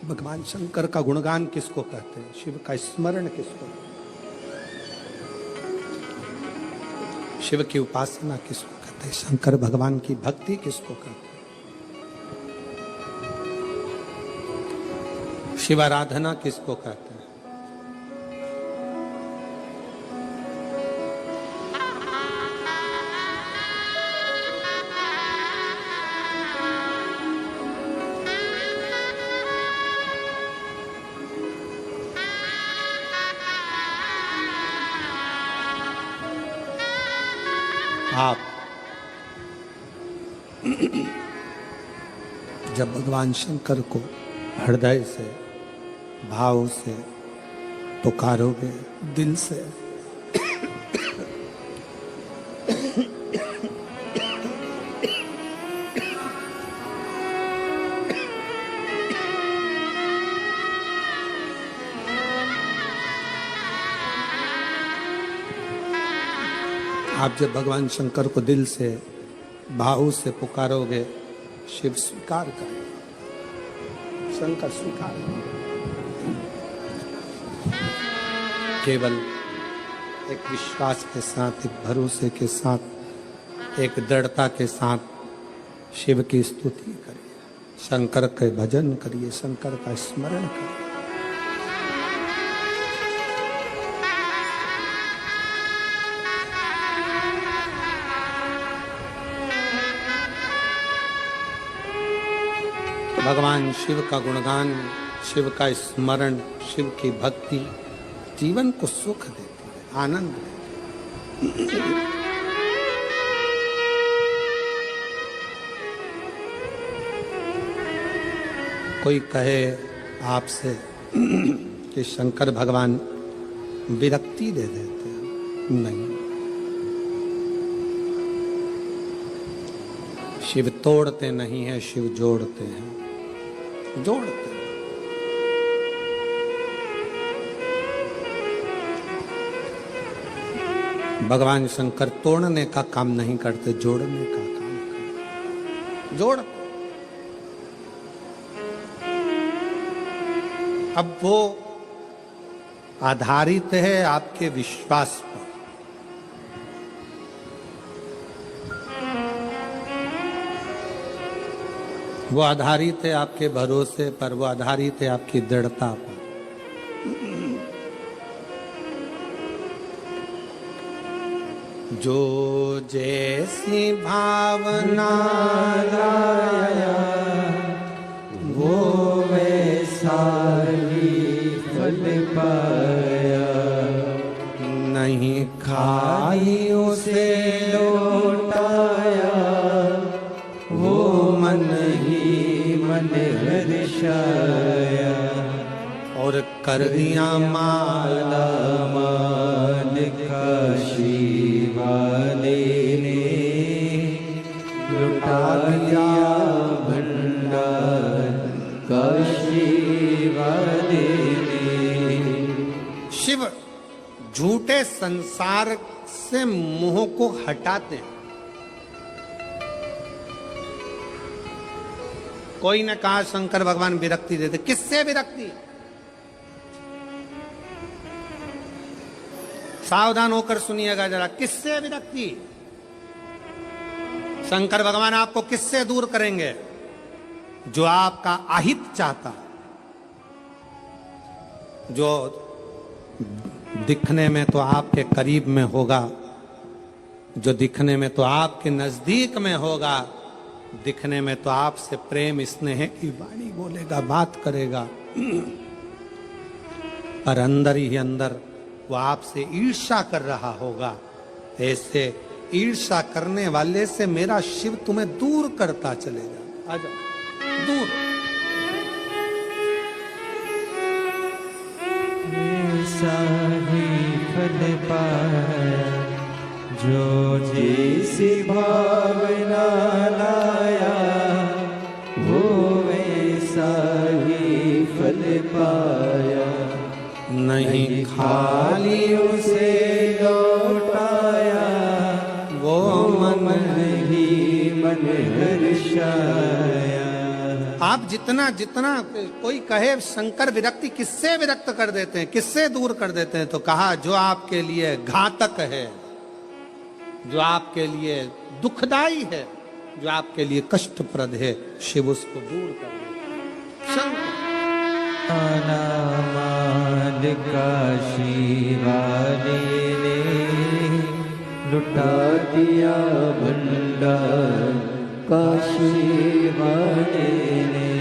भगवान शंकर का गुणगान किसको कहते हैं, शिव का स्मरण किसको, शिव की उपासना किसको कहते हैं, शंकर भगवान की भक्ति किसको कहते हैं, शिव आराधना किसको कहते हैं। आप जब भगवान शंकर को हृदय से भाव से पुकारोगे, दिल से, आप जब भगवान शंकर को दिल से भाव से पुकारोगे, शिव स्वीकार करेगा, शंकर स्वीकार करेगा। केवल एक विश्वास के साथ, एक भरोसे के साथ, एक दृढ़ता के साथ शिव की स्तुति करिए, शंकर के भजन करिए, शंकर का स्मरण करिए। भगवान शिव का गुणगान, शिव का स्मरण, शिव की भक्ति जीवन को सुख देती है, आनंद देती है। कोई कहे आपसे कि शंकर भगवान विरक्ति दे देते हैं, नहीं, शिव तोड़ते नहीं है, शिव जोड़ते हैं, जोड़ते। भगवान शंकर तोड़ने का काम नहीं करते, जोड़ने का काम करते, जोड़ते। अब वो आधारित है आपके विश्वास पर। वो आधारित है आपके भरोसे पर, वो आधारित है आपकी दृढ़ता पर। जो जैसी भावना लाया वो वैसा ही फल पाया, नहीं खाई उसे लौटाया, वो मन ही मन हर्षाया, और कर दिया माला मान का शिवाले ने, लुटा दिया भंडार का शिवाले ने। शिव झूठे संसार से मोह को हटाते हैं। कोई ने कहा शंकर भगवान विरक्ति देते, किससे विरक्ति? सावधान होकर सुनिएगा जरा, किससे विरक्ति? शंकर भगवान आपको किससे दूर करेंगे? जो आपका अहित चाहता, जो दिखने में तो आपके करीब में होगा, जो दिखने में तो आपके नजदीक में होगा, दिखने में तो आपसे प्रेम स्नेह की वाणी बोलेगा, बात करेगा, पर अंदर ही अंदर वो आपसे ईर्ष्या कर रहा होगा। ऐसे ईर्ष्या करने वाले से मेरा शिव तुम्हें दूर करता चलेगा। आजा दूर। ऐसा ही फल पाया जो जैसी भावना लाया, वो वैसा ही फल पाया, नहीं खाली उसे लौटाया, वो मन ही मन हर्षाया। आप जितना जितना कोई कहे शंकर विरक्ति किससे विरक्त कर देते हैं, किससे दूर कर देते हैं, तो कहा जो आपके लिए घातक है, जो आपके लिए दुखदाई है, जो आपके लिए कष्टप्रद है, शिव उसको दूर कर देते हैं। शंकर माल काशी वाले ने लुटा दिया भंडार, काशी वाले ने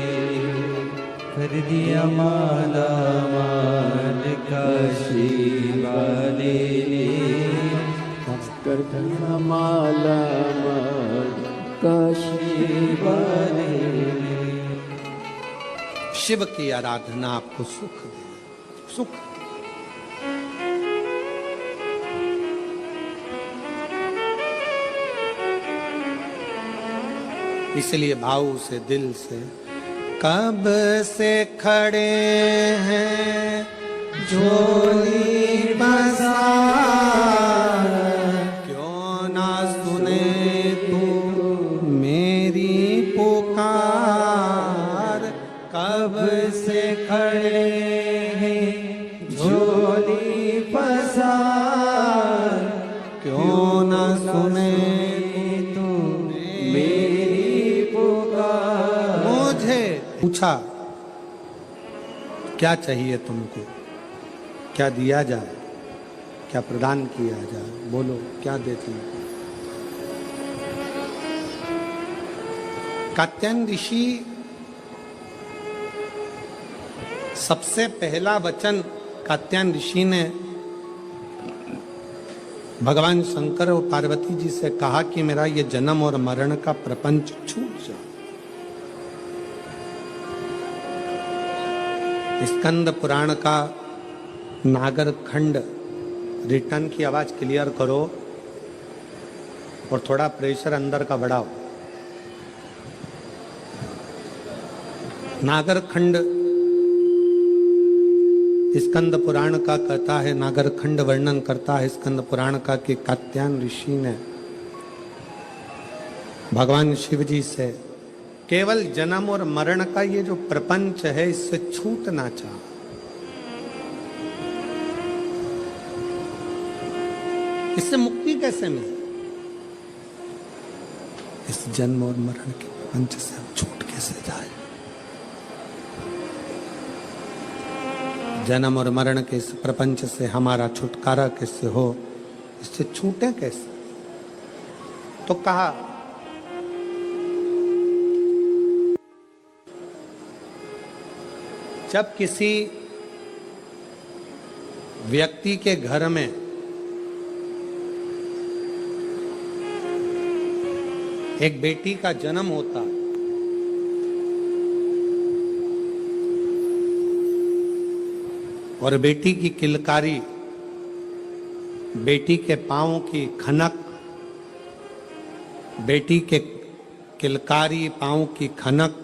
कर दिया माला माल, काशी वाले ने कर दिया माला माल, काशी वाले ने। शिव की आराधना आपको सुख दे, सुख। इसलिए भाव से, दिल से, कब से खड़े हैं झोली बसा, क्यों ना सुने तू मेरी पुकार। कब से खड़े हैं झोली पसार, क्यों ना सुने तू मेरी पुकार। मुझे पूछा क्या चाहिए तुमको, क्या दिया जाए, क्या प्रदान किया जाए, बोलो क्या देती हो। कात्यायन ऋषि सबसे पहला वचन कात्यायन ऋषि ने भगवान शंकर और पार्वती जी से कहा कि मेरा ये जन्म और मरण का प्रपंच छूट जाए। स्कंद पुराण का नागर खंड, रिटर्न की आवाज क्लियर करो और थोड़ा प्रेशर अंदर का बढ़ाओ। नागर खंड स्कंद पुराण का कहता है, नागर खंड वर्णन करता है स्कंद पुराण का कि कात्यायन ऋषि ने भगवान शिव जी से केवल जन्म और मरण का ये जो प्रपंच है इससे छूटना चाहा। इससे मुक्ति कैसे मिले, इस जन्म और मरण के प्रपंच से हम छूट कैसे जाए। जन्म और मरण के इस प्रपंच से हमारा छुटकारा कैसे हो, इससे छूटे कैसे। तो कहा जब किसी व्यक्ति के घर में एक बेटी का जन्म होता और बेटी की किलकारी, बेटी के पांव की खनक, बेटी के किलकारी पांव की खनक,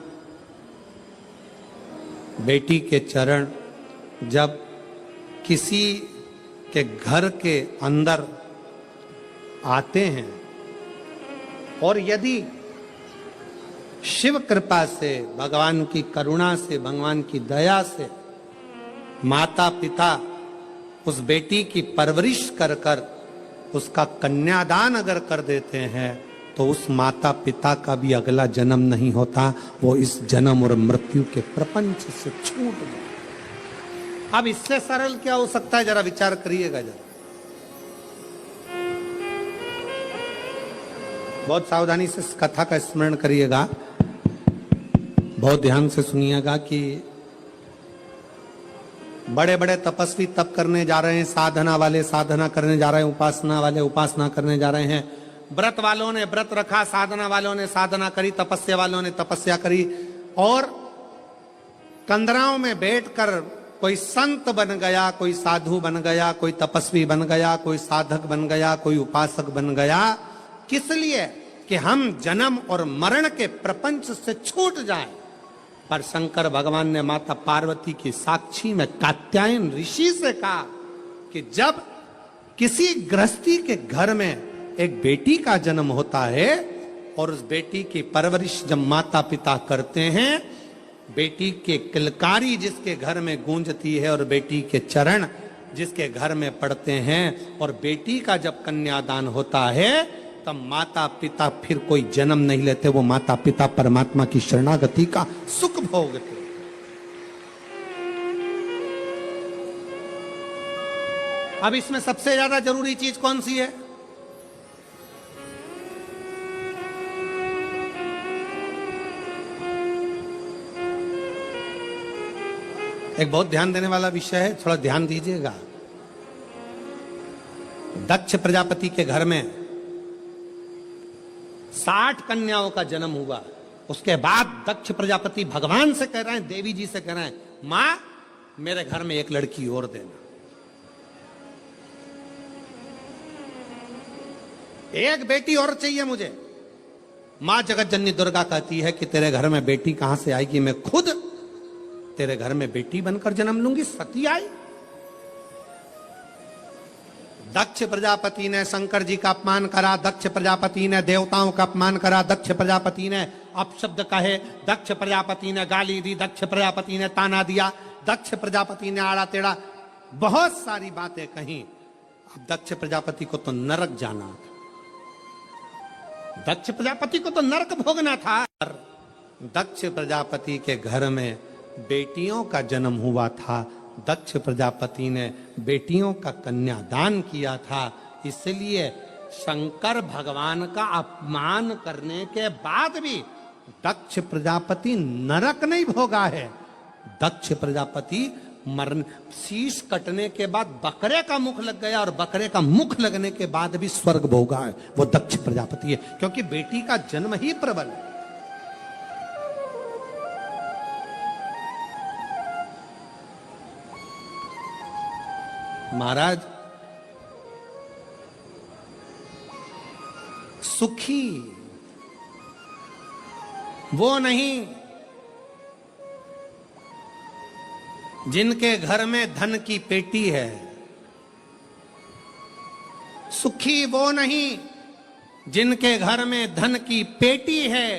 बेटी के चरण जब किसी के घर के अंदर आते हैं और यदि शिव कृपा से, भगवान की करुणा से, भगवान की दया से माता पिता उस बेटी की परवरिश कर कर उसका कन्यादान अगर कर देते हैं तो उस माता पिता का भी अगला जन्म नहीं होता, वो इस जन्म और मृत्यु के प्रपंच से छूट गए। अब इससे सरल क्या हो सकता है, जरा विचार करिएगा जरा। बहुत सावधानी से इस कथा का स्मरण करिएगा, बहुत ध्यान से सुनिएगा कि बड़े बड़े तपस्वी तप करने जा रहे हैं, साधना वाले साधना करने जा रहे हैं, उपासना वाले उपासना करने जा रहे हैं, व्रत वालों ने व्रत रखा, साधना वालों ने साधना करी, तपस्या वालों ने तपस्या करी, और कंदराओं में बैठकर कोई संत बन गया, कोई साधु बन गया, कोई तपस्वी बन गया, कोई साधक बन गया, कोई उपासक बन गया। किस लिए? कि हम जन्म और मरण के प्रपंच से छूट जाएं। पर शंकर भगवान ने माता पार्वती की साक्षी में कात्यायन ऋषि से कहा कि जब किसी गृहस्थी के घर में एक बेटी का जन्म होता है और उस बेटी की परवरिश जब माता पिता करते हैं बेटी के किलकारी जिसके घर में गूंजती है और बेटी के चरण जिसके घर में पड़ते हैं, और बेटी का जब कन्यादान होता है तब माता पिता फिर कोई जन्म नहीं लेते, वो माता पिता परमात्मा की शरणागति का सुख भोगते। अब इसमें सबसे ज्यादा जरूरी चीज कौन सी है? एक बहुत ध्यान देने वाला विषय है, थोड़ा ध्यान दीजिएगा। दक्ष प्रजापति के घर में 60 कन्याओं का जन्म हुआ। उसके बाद दक्ष प्रजापति भगवान से कह रहे हैं, देवी जी से कह रहे हैं, मां मेरे घर में एक लड़की और देना, एक बेटी और चाहिए मुझे। मां जगत जननी दुर्गा कहती है कि तेरे घर में बेटी कहां से आएगी, मैं खुद तेरे घर में बेटी बनकर जन्म लूंगी। सती आई। दक्ष प्रजापति ने शंकर जी का अपमान करा, दक्ष प्रजापति ने देवताओं का अपमान करा, दक्ष प्रजापति ने अपशब्द कहे, दक्ष प्रजापति ने गाली दी, दक्ष प्रजापति ने ताना दिया, दक्ष प्रजापति ने आड़ा टेढ़ा बहुत सारी बातें कही। अब दक्ष प्रजापति को तो नरक जाना था, दक्ष प्रजापति को तो नरक भोगना था। दक्ष प्रजापति के घर में बेटियों का जन्म हुआ था, दक्ष प्रजापति ने बेटियों का कन्यादान किया था। इसलिए शंकर भगवान का अपमान करने के बाद भी दक्ष प्रजापति नरक नहीं भोगा है। दक्ष प्रजापति मरण, शीश कटने के बाद बकरे का मुख लग गया और बकरे का मुख लगने के बाद भी स्वर्ग भोगा है, वो दक्ष प्रजापति है, क्योंकि बेटी का जन्म ही प्रबल है। महाराज, सुखी वो नहीं जिनके घर में धन की पेटी है, सुखी वो नहीं जिनके घर में धन की पेटी है,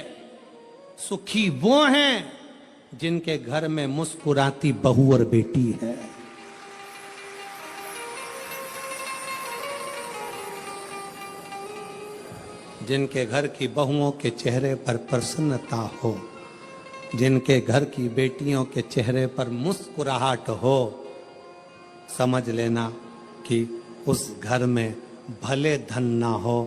सुखी वो हैं जिनके घर में मुस्कुराती बहू और बेटी है। जिनके घर की बहुओं के चेहरे पर प्रसन्नता हो, जिनके घर की बेटियों के चेहरे पर मुस्कुराहट हो, समझ लेना कि उस घर में भले धन ना हो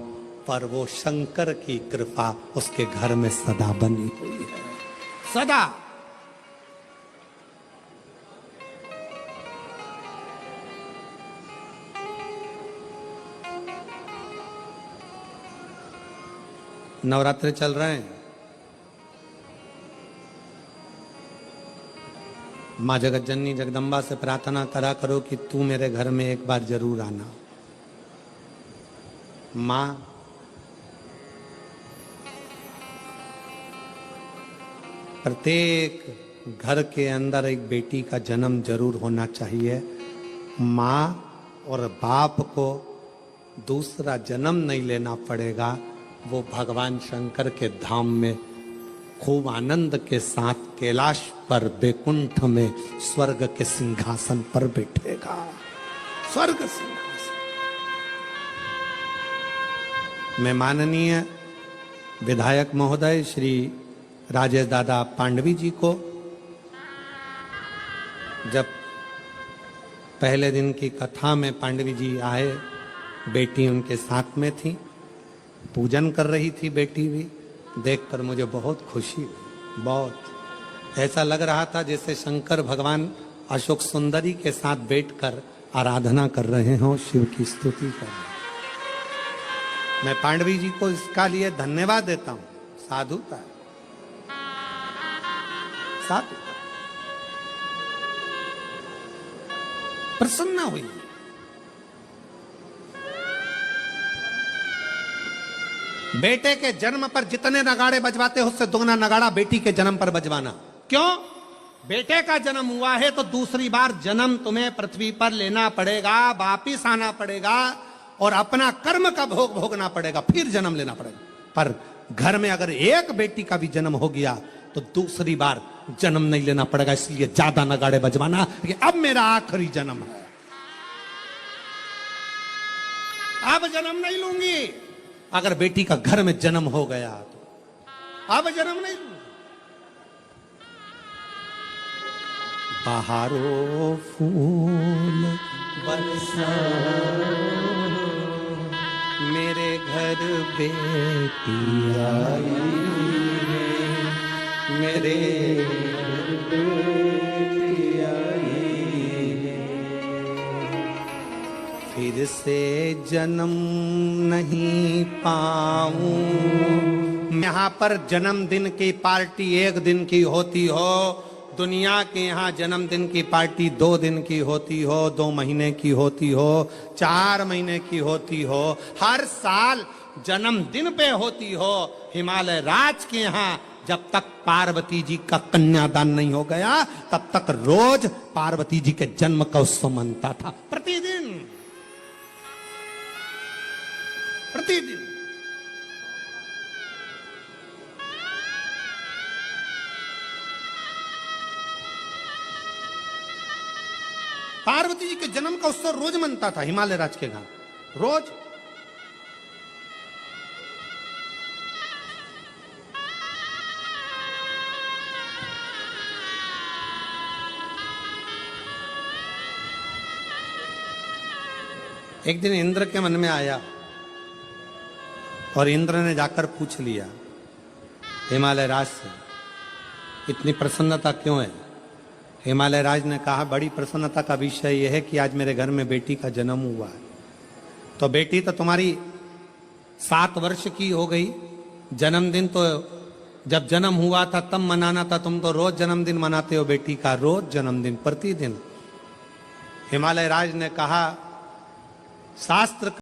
पर वो शंकर की कृपा उसके घर में सदा बनी हुई है, सदा। नवरात्रि चल रहे हैं, माँ जगत जननी जगदम्बा से प्रार्थना करा करो कि तू मेरे घर में एक बार जरूर आना। माँ प्रत्येक घर के अंदर एक बेटी का जन्म जरूर होना चाहिए। माँ और बाप को दूसरा जन्म नहीं लेना पड़ेगा, वो भगवान शंकर के धाम में खूब आनंद के साथ कैलाश पर बैकुंठ में स्वर्ग के सिंहासन पर बैठेगा। स्वर्ग सिंहासन में माननीय विधायक महोदय श्री राजेश दादा पांडवी जी को जब पहले दिन की कथा में पांडवी जी आए, बेटी उनके साथ में थी, पूजन कर रही थी बेटी भी, देखकर मुझे बहुत खुशी हुई। बहुत ऐसा लग रहा था जैसे शंकर भगवान अशोक सुंदरी के साथ बैठकर आराधना कर रहे हों, शिव की स्तुति कर रहे हैं। मैं पांडवी जी को इसका लिए धन्यवाद देता हूं। साधुता, साधु प्रसन्न हुई। बेटे के जन्म पर जितने नगाड़े बजवाते हो उससे दुगना नगाड़ा बेटी के जन्म पर बजवाना। क्यों? बेटे का जन्म हुआ है तो दूसरी बार जन्म तुम्हें पृथ्वी पर लेना पड़ेगा, वापिस आना पड़ेगा और अपना कर्म का भोग भोगना पड़ेगा, फिर जन्म लेना पड़ेगा। पर घर में अगर एक बेटी का भी जन्म हो गया तो दूसरी बार जन्म नहीं लेना पड़ेगा, इसलिए ज्यादा नगाड़े बजवाना कि अब मेरा आखिरी जन्म है, अब जन्म नहीं लूंगी। अगर बेटी का घर में जन्म हो गया तो अब जन्म नहीं लूंगी। बहारो फूल बरसा मेरे घर बेटी आई है, मेरे घर बेटी आई है। फिर से जन्म नहीं पाऊं। यहाँ पर जन्मदिन की पार्टी एक दिन की होती हो, दुनिया के यहाँ जन्मदिन की पार्टी 2 दिन की होती हो, 2 महीने की होती हो, 4 महीने की होती हो, हर साल जन्मदिन पे होती हो। हिमालय राज के यहाँ जब तक पार्वती जी का कन्यादान नहीं हो गया तब तक रोज पार्वती जी के जन्म का उत्सव मनता था, प्रतिदिन प्रतिदिन। पार्वती जी के जन्म का उत्सव रोज मनता था हिमालय राज के घर, रोज। एक दिन इंद्र के मन में आया और इंद्र ने जाकर पूछ लिया हिमालय राज से, इतनी प्रसन्नता क्यों है? हिमालय राज ने कहा, बड़ी प्रसन्नता का विषय यह है कि आज मेरे घर में बेटी का जन्म हुआ है। तो बेटी तो तुम्हारी 7 वर्ष की हो गई, जन्मदिन तो जब जन्म हुआ था तब मनाना था, तुम तो रोज जन्मदिन मनाते हो बेटी का, रोज जन्मदिन, प्रतिदिन। हिमालय राज ने कहा, शास्त्र